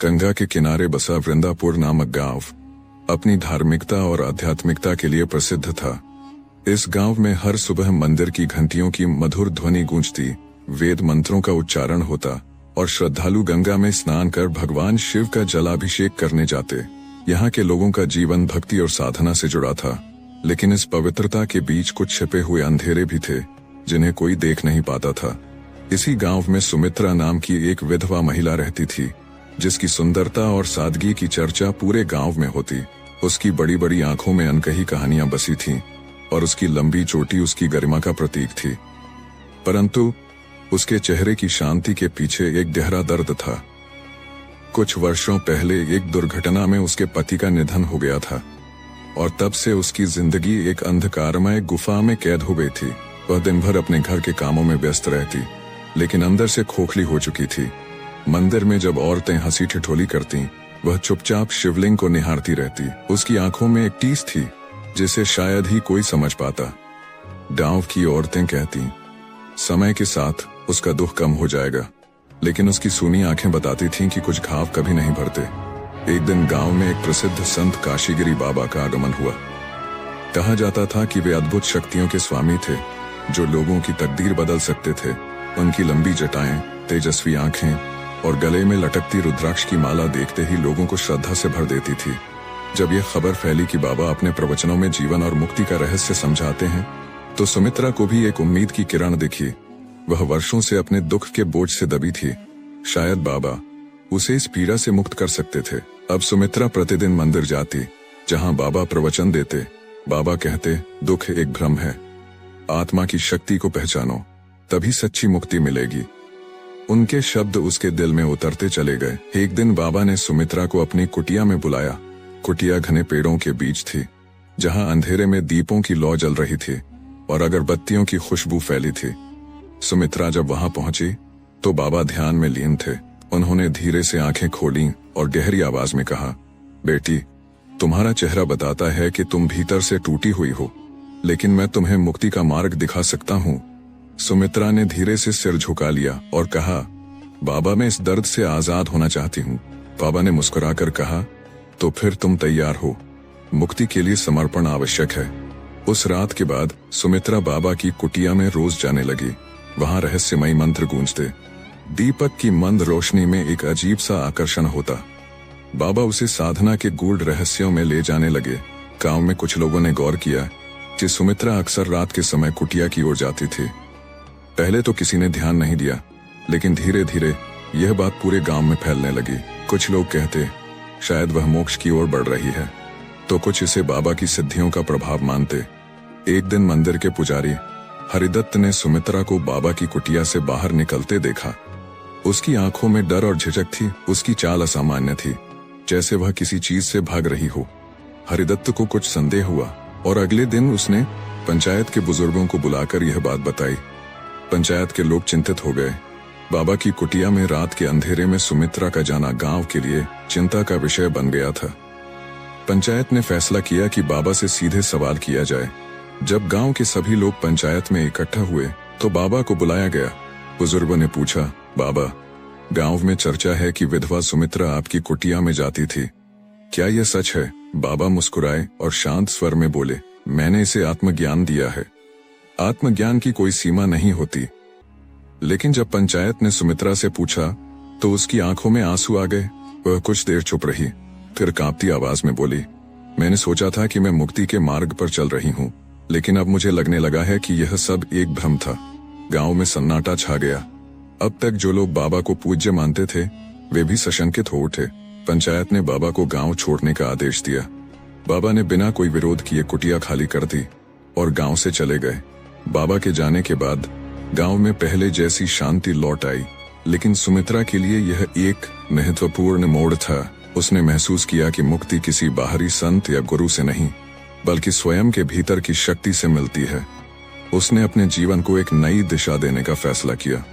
गंगा के किनारे बसा वृंदापुर नामक गांव अपनी धार्मिकता और आध्यात्मिकता के लिए प्रसिद्ध था। इस गांव में हर सुबह मंदिर की घंटियों की मधुर ध्वनि गूंजती, वेद मंत्रों का उच्चारण होता और श्रद्धालु गंगा में स्नान कर भगवान शिव का जलाभिषेक करने जाते। यहाँ के लोगों का जीवन भक्ति और साधना से जुड़ा था, लेकिन इस पवित्रता के बीच कुछ छिपे हुए अंधेरे भी थे जिन्हें कोई देख नहीं पाता था। इसी गांव में सुमित्रा नाम की एक विधवा महिला रहती थी, जिसकी सुंदरता और सादगी की चर्चा पूरे गांव में होती। उसकी बड़ी बड़ी आंखों में अनकही कहानियां बसी थीं और उसकी लंबी चोटी उसकी गरिमा का प्रतीक थी। परंतु उसके चेहरे की शांति के पीछे एक गहरा दर्द था। कुछ वर्षों पहले एक दुर्घटना में उसके पति का निधन हो गया था और तब से उसकी जिंदगी एक अंधकारमय गुफा में कैद हो गई थी। वह दिन भर अपने घर के कामों में व्यस्त रहती, लेकिन अंदर से खोखली हो चुकी थी। मंदिर में जब औरतें हंसी ठिठोली करती, वह चुपचाप शिवलिंग को निहारती रहती। उसकी आंखों में एक टीस थी जिसे शायद ही कोई समझ पाता। गांव की औरतें कहती, समय के साथ उसका दुख कम हो जाएगा, लेकिन उसकी सूनी आंखें बताती थीं कि कुछ घाव कभी नहीं भरते। एक दिन गांव में एक प्रसिद्ध संत काशीगिरी बाबा का आगमन हुआ। कहा जाता था कि वे अद्भुत शक्तियों के स्वामी थे, जो लोगों की तकदीर बदल सकते थे। उनकी लंबी जटाएं, तेजस्वी आंखें और गले में लटकती रुद्राक्ष की माला देखते ही लोगों को श्रद्धा से भर देती थी। जब यह खबर फैली कि बाबा अपने प्रवचनों में जीवन और मुक्ति का रहस्य समझाते हैं, तो सुमित्रा को भी एक उम्मीद की किरण दिखी। वह वर्षों से अपने दुख के बोझ से दबी थी। शायद बाबा उसे इस पीड़ा से मुक्त कर सकते थे। अब सुमित्रा प्रतिदिन मंदिर जाती, जहां बाबा प्रवचन देते। बाबा कहते, दुख एक भ्रम है, आत्मा की शक्ति को पहचानो, तभी सच्ची मुक्ति मिलेगी। उनके शब्द उसके दिल में उतरते चले गए। एक दिन बाबा ने सुमित्रा को अपनी कुटिया में बुलाया। कुटिया घने पेड़ों के बीच थी, जहां अंधेरे में दीपों की लौ जल रही थी और अगरबत्तियों की खुशबू फैली थी। सुमित्रा जब वहां पहुंची तो बाबा ध्यान में लीन थे। उन्होंने धीरे से आंखें खोली और गहरी आवाज में कहा, बेटी, तुम्हारा चेहरा बताता है कि तुम भीतर से टूटी हुई हो, लेकिन मैं तुम्हें मुक्ति का मार्ग दिखा सकता हूँ। सुमित्रा ने धीरे से सिर झुका लिया और कहा, बाबा, मैं इस दर्द से आजाद होना चाहती हूँ। बाबा ने मुस्कुराकर कहा, तो फिर तुम तैयार हो, मुक्ति के लिए समर्पण आवश्यक है। उस रात के बाद सुमित्रा बाबा की कुटिया में रोज जाने लगी। वहां रहस्यमयी मंत्र गूंजते, दीपक की मंद रोशनी में एक अजीब सा आकर्षण होता। बाबा उसे साधना के गूढ़ रहस्यों में ले जाने लगे। गांव में कुछ लोगों ने गौर किया कि सुमित्रा अक्सर रात के समय कुटिया की ओर जाती थी। पहले तो किसी ने ध्यान नहीं दिया, लेकिन धीरे धीरे यह बात पूरे गांव में फैलने लगी। कुछ लोग कहते, शायद वह मोक्ष की ओर बढ़ रही है, तो कुछ इसे बाबा की सिद्धियों का प्रभाव मानते। एक दिन मंदिर के पुजारी हरिदत्त ने सुमित्रा को बाबा की कुटिया से बाहर निकलते देखा। उसकी आंखों में डर और झिझक थी। उसकी चाल असामान्य थी, जैसे वह किसी चीज से भाग रही हो। हरिदत्त को कुछ संदेह हुआ और अगले दिन उसने पंचायत के बुजुर्गों को बुलाकर यह बात बताई। पंचायत के लोग चिंतित हो गए। बाबा की कुटिया में रात के अंधेरे में सुमित्रा का जाना गांव के लिए चिंता का विषय बन गया था। पंचायत ने फैसला किया कि बाबा से सीधे सवाल किया जाए। जब गांव के सभी लोग पंचायत में इकट्ठा हुए तो बाबा को बुलाया गया। बुजुर्गों ने पूछा, बाबा, गांव में चर्चा है कि विधवा सुमित्रा आपकी कुटिया में जाती थी, क्या यह सच है? बाबा मुस्कुराए और शांत स्वर में बोले, मैंने इसे आत्मज्ञान दिया है। आत्मज्ञान की कोई सीमा नहीं होती। लेकिन जब पंचायत ने सुमित्रा से पूछा तो उसकी आंखों में आंसू आ गए। वह कुछ देर चुप रही, फिर कांपती आवाज में बोली, मैंने सोचा था कि मैं मुक्ति के मार्ग पर चल रही हूँ, लेकिन अब मुझे लगने लगा है कि यह सब एक भ्रम था। गांव में सन्नाटा छा गया। अब तक जो लोग बाबा को पूज्य मानते थे, वे भी सशंकित हो उठे। पंचायत ने बाबा को गांव छोड़ने का आदेश दिया। बाबा ने बिना कोई विरोध किए कुटिया खाली कर दी और गांव से चले गए। बाबा के जाने के बाद गांव में पहले जैसी शांति लौट आई, लेकिन सुमित्रा के लिए यह एक महत्वपूर्ण मोड़ था। उसने महसूस किया कि मुक्ति किसी बाहरी संत या गुरु से नहीं, बल्कि स्वयं के भीतर की शक्ति से मिलती है। उसने अपने जीवन को एक नई दिशा देने का फैसला किया।